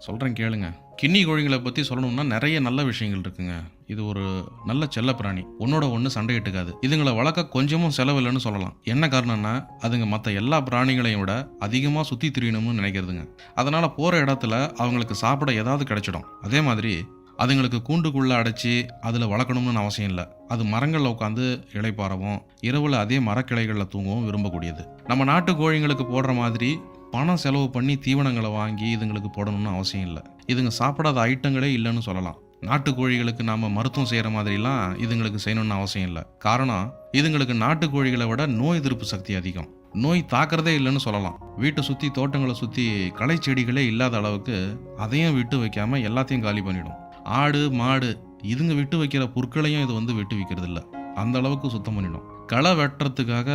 சொல்கிறேன் கேளுங்க. கின்னி கோழிங்களை பற்றி சொல்லணும்னா நிறைய நல்ல விஷயங்கள் இருக்குங்க. இது ஒரு நல்ல செல்ல பிராணி. ஒன்னோட ஒன்று சண்டையிட்டுக்காது. இதுங்களை வளர்க்க கொஞ்சமும் செலவில்லைன்னு சொல்லலாம். என்ன காரணம்னா அதுங்க மற்ற எல்லா பிராணிகளையும் விட அதிகமாக சுற்றி திரியணும்னு நினைக்கிறதுங்க. அதனால் போகிற இடத்துல அவங்களுக்கு சாப்பிட ஏதாவது கிடைச்சிடும். அதே மாதிரி அதுங்களுக்கு கூண்டுக்குள்ளே அடைச்சி அதில் வளர்க்கணும்னு அவசியம் இல்லை. அது மரங்களில் உட்காந்து இளைப்பாறவும் இரவில் அதே மரக்கிளைகளில் தூங்கவும் விரும்பக்கூடியது. நம்ம நாட்டு கோழிங்களுக்கு போடுற மாதிரி பணம் செலவு பண்ணி தீவனங்களை வாங்கி இதுங்களுக்கு போடணும்னு அவசியம் இல்லை. இதுங்க சாப்பிடாத ஐட்டங்களே இல்லைன்னு சொல்லலாம். நாட்டு கோழிகளுக்கு நாம் மருத்துவம் செய்கிற மாதிரிலாம் இதுங்களுக்கு செய்யணும்னு அவசியம் இல்லை. காரணம் இதுங்களுக்கு நாட்டு கோழிகளை விட நோய் எதிர்ப்பு சக்தி அதிகம். நோய் தாக்குறதே இல்லைன்னு சொல்லலாம். வீட்டை சுற்றி தோட்டங்களை சுற்றி களை செடிகளே இல்லாத அளவுக்கு அதையும் விட்டு வைக்காமல் எல்லாத்தையும் காலி பண்ணிடும். ஆடு மாடு இதுங்க விட்டு வைக்கிற புற்களையும் இது விட்டு வைக்கிறது இல்லை. அந்த அளவுக்கு சுத்தம் பண்ணிடும். களை வெட்டுறதுக்காக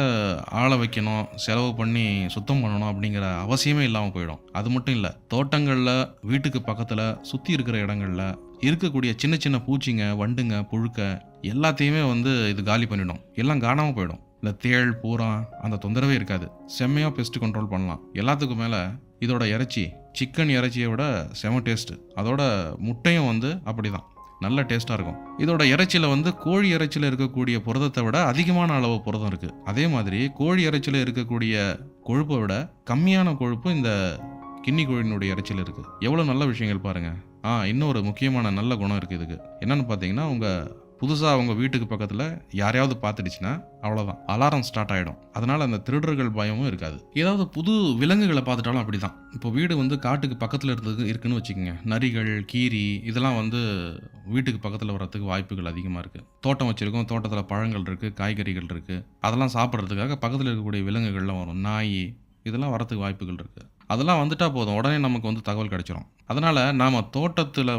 ஆளை வைக்கணும், செலவு பண்ணி சுத்தம் பண்ணணும் அப்படிங்கிற அவசியமே இல்லாமல் போயிடும். அது மட்டும் இல்லை, தோட்டங்களில் வீட்டுக்கு பக்கத்தில் சுற்றி இருக்கிற இடங்களில் இருக்கக்கூடிய சின்ன சின்ன பூச்சிங்க வண்டுங்க புழுக்க எல்லாத்தையுமே இது காலி பண்ணிடும். எல்லாம் காணாமல் போயிடும். இந்த தேள் பூரா அந்த தொந்தரவே இருக்காது. செம்மையாக பெஸ்ட் கண்ட்ரோல் பண்ணலாம். எல்லாத்துக்கும் மேலே இதோட இறைச்சி சிக்கன் இறைச்சியை விட செம டேஸ்ட்டு. அதோட முட்டையும் அப்படி தான் நல்ல டேஸ்ட்டாக இருக்கும். இதோட இறைச்சியில் கோழி இறைச்சியில் இருக்கக்கூடிய புரதத்தை விட அதிகமான அளவு புரதம் இருக்குது. அதே மாதிரி கோழி இறைச்சியில் இருக்கக்கூடிய கொழுப்பை விட கம்மியான கொழுப்பு இந்த கின்னி கோழியினுடைய இறைச்சியில் இருக்குது. எவ்வளோ நல்ல விஷயங்கள் பாருங்கள். இன்னொரு முக்கியமான நல்ல குணம் இருக்குது இதுக்கு. என்னென்னு பார்த்தீங்கன்னா, உங்கள் புதுசாக அவங்க வீட்டுக்கு பக்கத்தில் யாரையாவது பார்த்துடுச்சுன்னா அவ்வளோதான், அலாரம் ஸ்டார்ட் ஆகிடும். அதனால் அந்த திருடர்கள் பயமும் இருக்காது. ஏதாவது புது விலங்குகளை பார்த்துட்டாலும் அப்படி தான். இப்போ வீடு காட்டுக்கு பக்கத்தில் இருக்குன்னு வச்சுக்கோங்க. நரிகள் கீரி இதெல்லாம் வீட்டுக்கு பக்கத்தில் வர்றதுக்கு வாய்ப்புகள் அதிகமாக இருக்குது. தோட்டம் வச்சுருக்கோம், தோட்டத்தில் பழங்கள் இருக்குது, காய்கறிகள் இருக்குது. அதெல்லாம் சாப்பிட்றதுக்காக பக்கத்தில் இருக்கக்கூடிய விலங்குகள்லாம் வரும். நாய் இதெல்லாம் வரத்துக்கு வாய்ப்புகள் இருக்குது. அதெல்லாம் வந்துட்டால் போதும், உடனே நமக்கு தகவல் கிடைச்சிரும். அதனால் நாம் தோட்டத்தில்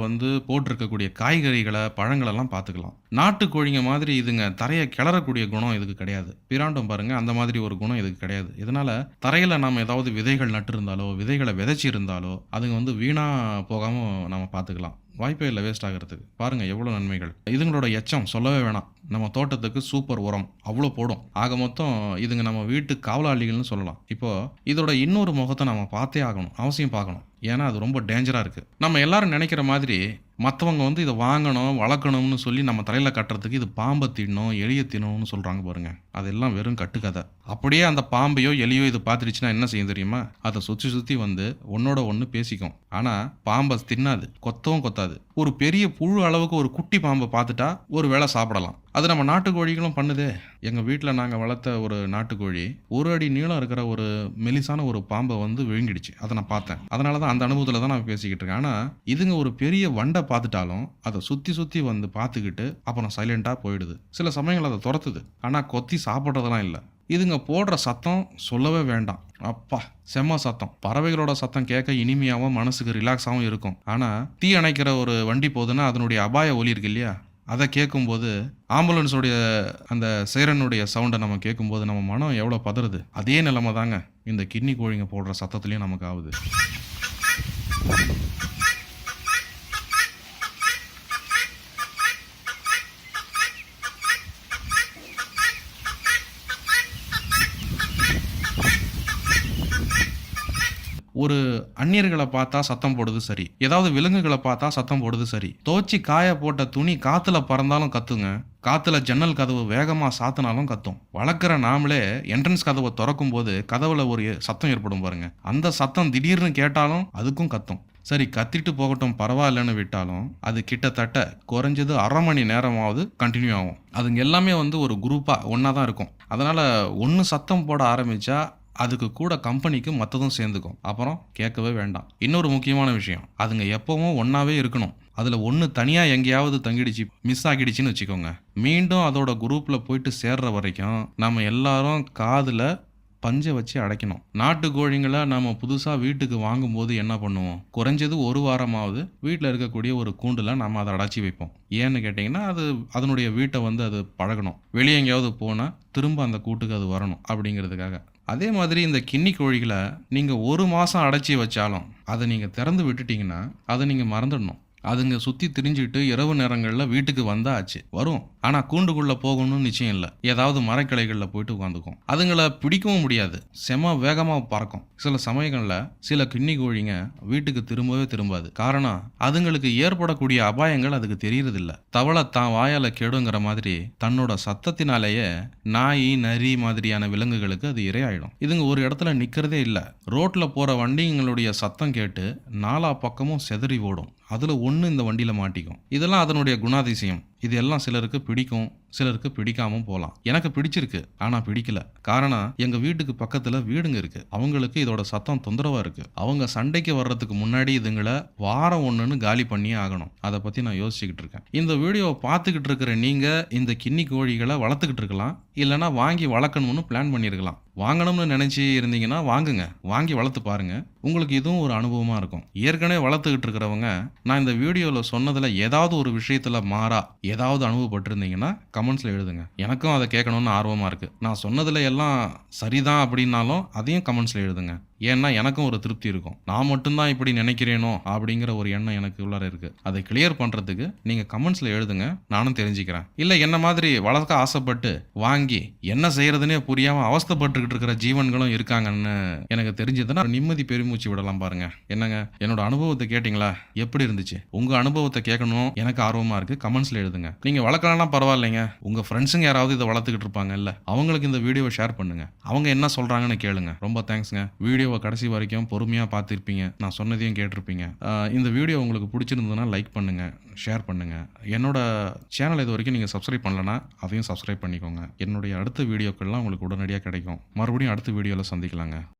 போட்டிருக்கக்கூடிய காய்கறிகளை பழங்களெல்லாம் பார்த்துக்கலாம். நாட்டு கோழிங்க மாதிரி இதுங்க தரையை கிளறக்கூடிய குணம் இதுக்கு கிடையாது. பிராண்டம் பாருங்கள், அந்த மாதிரி ஒரு குணம் இதுக்கு கிடையாது. இதனால் தரையில் நாம் ஏதாவது விதைகள் நட்டு இருந்தாலோ விதைகளை விதைச்சி இருந்தாலோ அதுங்க வீணாக போகாமல் நம்ம பார்த்துக்கலாம். வாய்ப்பே இல்லை வேஸ்ட் ஆகிறதுக்கு. பாருங்கள் எவ்வளோ நன்மைகள். இதுங்களோட எச்சம் சொல்லவே வேணாம். நம்ம தோட்டத்துக்கு சூப்பர் உரம் அவ்வளோ போடும். ஆக மொத்தம் இதுங்க நம்ம வீட்டு காவலாளிகள்னு சொல்லலாம். இப்போது இதோட இன்னொரு முகத்தை நம்ம பார்த்தே ஆகணும், அவசியம் பார்க்கணும். ஏன்னா அது ரொம்ப டேஞ்சராக இருக்குது. நம்ம எல்லாரும் நினைக்கிற மாதிரி மற்றவங்க இதை வாங்கணும் வளர்க்கணும்னு சொல்லி நம்ம தலையில் கட்டுறதுக்கு இது பாம்பை தின்னணும் எலியை தின்னணும்னு சொல்கிறாங்க பாருங்கள். அதெல்லாம் வெறும் கட்டுக்கதை. அப்படியே அந்த பாம்பையோ எலியோ இது பார்த்துருச்சுன்னா என்ன செய்யும் தெரியுமா? அதை சுற்றி ஒன்னோட ஒன்று பேசிக்கும். ஆனால் பாம்பை தின்னாது, கொத்தவும் கொத்தாது. ஒரு பெரிய புழு அளவுக்கு ஒரு குட்டி பாம்பை பார்த்துட்டா ஒரு வேளை சாப்பிடலாம். அது நம்ம நாட்டுக்கோழிகளும் பண்ணுதே. எங்கள் வீட்டில் நாங்கள் வளர்த்த ஒரு நாட்டுக்கோழி 1 அடி நீளம் இருக்கிற ஒரு மெலிசான ஒரு பாம்பை விழுங்கிடுச்சு. அதை நான் பார்த்தேன். அதனால தான் அந்த அனுபவத்தில் தான் நான் பேசிக்கிட்டு இருக்கேன். ஆனால் இதுங்க ஒரு பெரிய வண்டை பார்த்துட்டாலும் அதை சுற்றி பார்த்துக்கிட்டு அப்புறம் சைலண்டாக போயிடுது. சில சமயங்கள் அதை துரத்துது, ஆனால் கொத்தி சாப்பிட்றதெல்லாம் இல்லை. இதுங்க போடுற சத்தம் சொல்லவே வேண்டாம். அப்பா செம்ம சத்தம். பறவைகளோட சத்தம் கேட்க இனிமையாகவும் மனசுக்கு ரிலாக்ஸாகவும் இருக்கும். ஆனால் தீ அணைக்கிற ஒரு வண்டி போகுதுன்னா அதனுடைய அபாய ஒலி இருக்கு இல்லையா, அதை கேட்கும்போது ஆம்புலன்ஸோடைய அந்த சைரனுடைய சவுண்டை நம்ம கேட்கும்போது நம்ம மனம் எவ்வளோ பதறுது. அதே நிலைமை தாங்க இந்த கின்னி கோழிங்க போடுற சத்தத்துலேயும் நமக்கு ஆகுது. ஒரு அந்நியர்களை பார்த்தா சத்தம் போடுது சரி, ஏதாவது விலங்குகளை பார்த்தா சத்தம் போடுது சரி. துவச்சி காய போட்ட துணி காத்துல பறந்தாலும் கத்துங்க. காத்துல ஜன்னல் கதவு வேகமா சாத்தினாலும் கத்தும். வளர்க்குற நாமளே என்ட்ரன்ஸ் கதவை திறக்கும் போது கதவுல ஒரு சத்தம் ஏற்படும் பாருங்க. அந்த சத்தம் திடீர்னு கேட்டாலும் அதுக்கும் கத்தும். சரி கத்திட்டு போகட்டும் பரவாயில்லன்னு விட்டாலும் அது கிட்டத்தட்ட குறைஞ்சது 1/2 மணி நேரமாவது கண்டினியூ ஆகும். அதுங்க எல்லாமே ஒரு குரூப்பா ஒன்னா தான் இருக்கும். அதனால ஒன்று சத்தம் போட ஆரம்பிச்சா அதுக்கு கூட கம்பெனிக்கு மற்றதும் சேர்ந்துக்கும். அப்புறம் கேட்கவே வேண்டாம். இன்னொரு முக்கியமான விஷயம், அதுங்க எப்பவும் ஒன்றாவே இருக்கணும். அதில் ஒன்று தனியாக எங்கேயாவது தங்கிடுச்சு மிஸ் ஆகிடுச்சின்னு வச்சுக்கோங்க, மீண்டும் அதோட குரூப்பில் போயிட்டு சேர்ற வரைக்கும் நம்ம எல்லாரும் காதில் பஞ்சை வச்சு அடைக்கணும். நாட்டு கோழிங்களை நம்ம புதுசாக வீட்டுக்கு வாங்கும்போது என்ன பண்ணுவோம், குறைஞ்சது 1 வாரமாவது வீட்டில் இருக்கக்கூடிய ஒரு கூண்டில் நம்ம அதை அடைச்சி வைப்போம். ஏன்னு கேட்டிங்கன்னா அது அதனுடைய வீட்டை அது பழகணும். வெளியே எங்கேயாவது போனால் திரும்ப அந்த கூட்டுக்கு அது வரணும் அப்படிங்கிறதுக்காக. அதே மாதிரி இந்த கின்னி கோழிகளை நீங்கள் 1 மாதம் அடைச்சி வச்சாலும் அதை நீங்கள் திறந்து விட்டுட்டிங்கன்னா அதை நீங்கள் மறந்துடணும். அதுங்க சுற்றி திரிஞ்சுட்டு இரவு நேரங்களில் வீட்டுக்கு வந்தாச்சு வரும். ஆனால் கூண்டுக்குள்ளே போகணும்னு நிச்சயம் இல்லை. ஏதாவது மரக்கிளைகளில் போயிட்டு உட்காந்துக்கும். அதுங்களை பிடிக்கவும் முடியாது. செம வேகமாக பறக்கும். சில சமயங்களில் சில கின்னி கோழிங்க வீட்டுக்கு திரும்பவே திரும்பாது. காரணம், அதுங்களுக்கு ஏற்படக்கூடிய அபாயங்கள் அதுக்கு தெரியறதில்ல. தவளை தான் வாயால கெடுங்கிற மாதிரி தன்னோட சத்தத்தினாலேயே நாய், நரி மாதிரியான விலங்குகளுக்கு அது இரையாயிடும். இதுங்க ஒரு இடத்துல நிக்கிறதே இல்ல. ரோட்ல போற வண்டிங்களுடைய சத்தம் கேட்டு நாலா பக்கமும் செதறி ஓடும். அதுல ஒண்ணு இந்த வண்டியில மாட்டிக்கும். இதெல்லாம் அதனுடைய குணாதிசயம். இது எல்லாம் சிலருக்கு பிடிக்கும், சிலருக்கு பிடிக்காம போலாம். எனக்கு பிடிச்சிருக்கு, ஆனா பிடிக்கல. காரணம், எங்க வீட்டுக்கு பக்கத்துல வீடுங்க இருக்கு. அவங்களுக்கு இதோட சத்தம் தொந்தரவா இருக்கு. அவங்க சண்டைக்கு வர்றதுக்கு முன்னாடி இதுங்களை வாரம் ஒண்ணுன்னு காலி பண்ணியே ஆகணும். அதை பத்தி நான் யோசிச்சுக்கிட்டு இருக்கேன். இந்த வீடியோவை பார்த்துக்கிட்டு இருக்கிற நீங்க இந்த கின்னி கோழிகளை வளர்த்துக்கிட்டு இருக்கலாம், இல்லைன்னா வாங்கி வளர்க்கணும்னு பிளான் பண்ணியிருக்கலாம். வாங்கணும்னு நினைச்சு இருந்தீங்கன்னா வாங்குங்க, வாங்கி வளர்த்து பாருங்க. உங்களுக்கு இதுவும் ஒரு அனுபவமா இருக்கும். ஏற்கனவே வளர்த்துக்கிட்டு இருக்கிறவங்க, நான் இந்த வீடியோவில் சொன்னதுல ஏதாவது ஒரு விஷயத்துல மாறா ஏதாவது அனுபவப்பட்டிருந்தீங்கன்னா கமெண்ட்ஸ்ல எழுதுங்க. எனக்கும் அதை கேட்கணும்னு ஆர்வமா இருக்கு. நான் சொன்னதுல எல்லாம் சரிதான் அப்படின்னாலும் அதையும் கமெண்ட்ஸ்ல எழுதுங்க. ஏன்னா எனக்கும் ஒரு திருப்தி இருக்கும். நான் மட்டும்தான் இப்படி நினைக்கிறேனோ அப்படிங்கிற ஒரு எண்ணம் எனக்கு உள்ளார இருக்கு. அதை கிளியர் பண்றதுக்கு நீங்க கமெண்ட்ஸ்ல எழுதுங்க, நானும் தெரிஞ்சுக்கிறேன். இல்ல என்ன மாதிரி வளர்க்க ஆசைப்பட்டு வாங்கி என்ன செய்யறதுன்னே புரியாம அவஸ்தைப்பட்டுக்கிட்டு இருக்கிற ஜீவன்களும் இருக்காங்கன்னு எனக்கு தெரிஞ்சதுன்னா நிம்மதி பெருமூச்சு விடலாம் பாருங்க. என்னங்க, என்னோட அனுபவத்தை கேட்டீங்களா? எப்படி இருந்துச்சு? உங்க அனுபவத்தை கேட்கணும், எனக்கு ஆர்வமா இருக்கு. கமெண்ட்ஸ்ல எழுதுங்க. நீங்க வளர்க்கலாம் பரவாயில்லைங்க, உங்க ஃப்ரெண்ட்ஸுங்க யாராவது இதை வளர்த்துக்கிட்டு இருப்பாங்க இல்ல, அவங்களுக்கு இந்த வீடியோவை ஷேர் பண்ணுங்க. அவங்க என்ன சொல்றாங்கன்னு கேளுங்க. ரொம்ப தேங்க்ஸ்ங்க. வீடியோவை கடைசி வரைக்கும் பொறுமையாக பார்த்துருப்பீங்க. நான் சொன்னதையும் கேட்டிருப்பீங்க. இந்த வீடியோ உங்களுக்கு பிடிச்சிருந்ததுன்னா லைக் பண்ணுங்க, ஷேர் பண்ணுங்க. என்னோட சேனல் இது வரைக்கும் நீங்கள் சப்ஸ்கிரைப் பண்ணலன்னா அதையும் சப்ஸ்கிரைப் பண்ணிக்கோங்க. என்னுடைய அடுத்த வீடியோக்கள்லாம் உங்களுக்கு உடனடியாக கிடைக்கும். மறுபடியும் அடுத்த வீடியோவில் சந்திக்கலாங்க.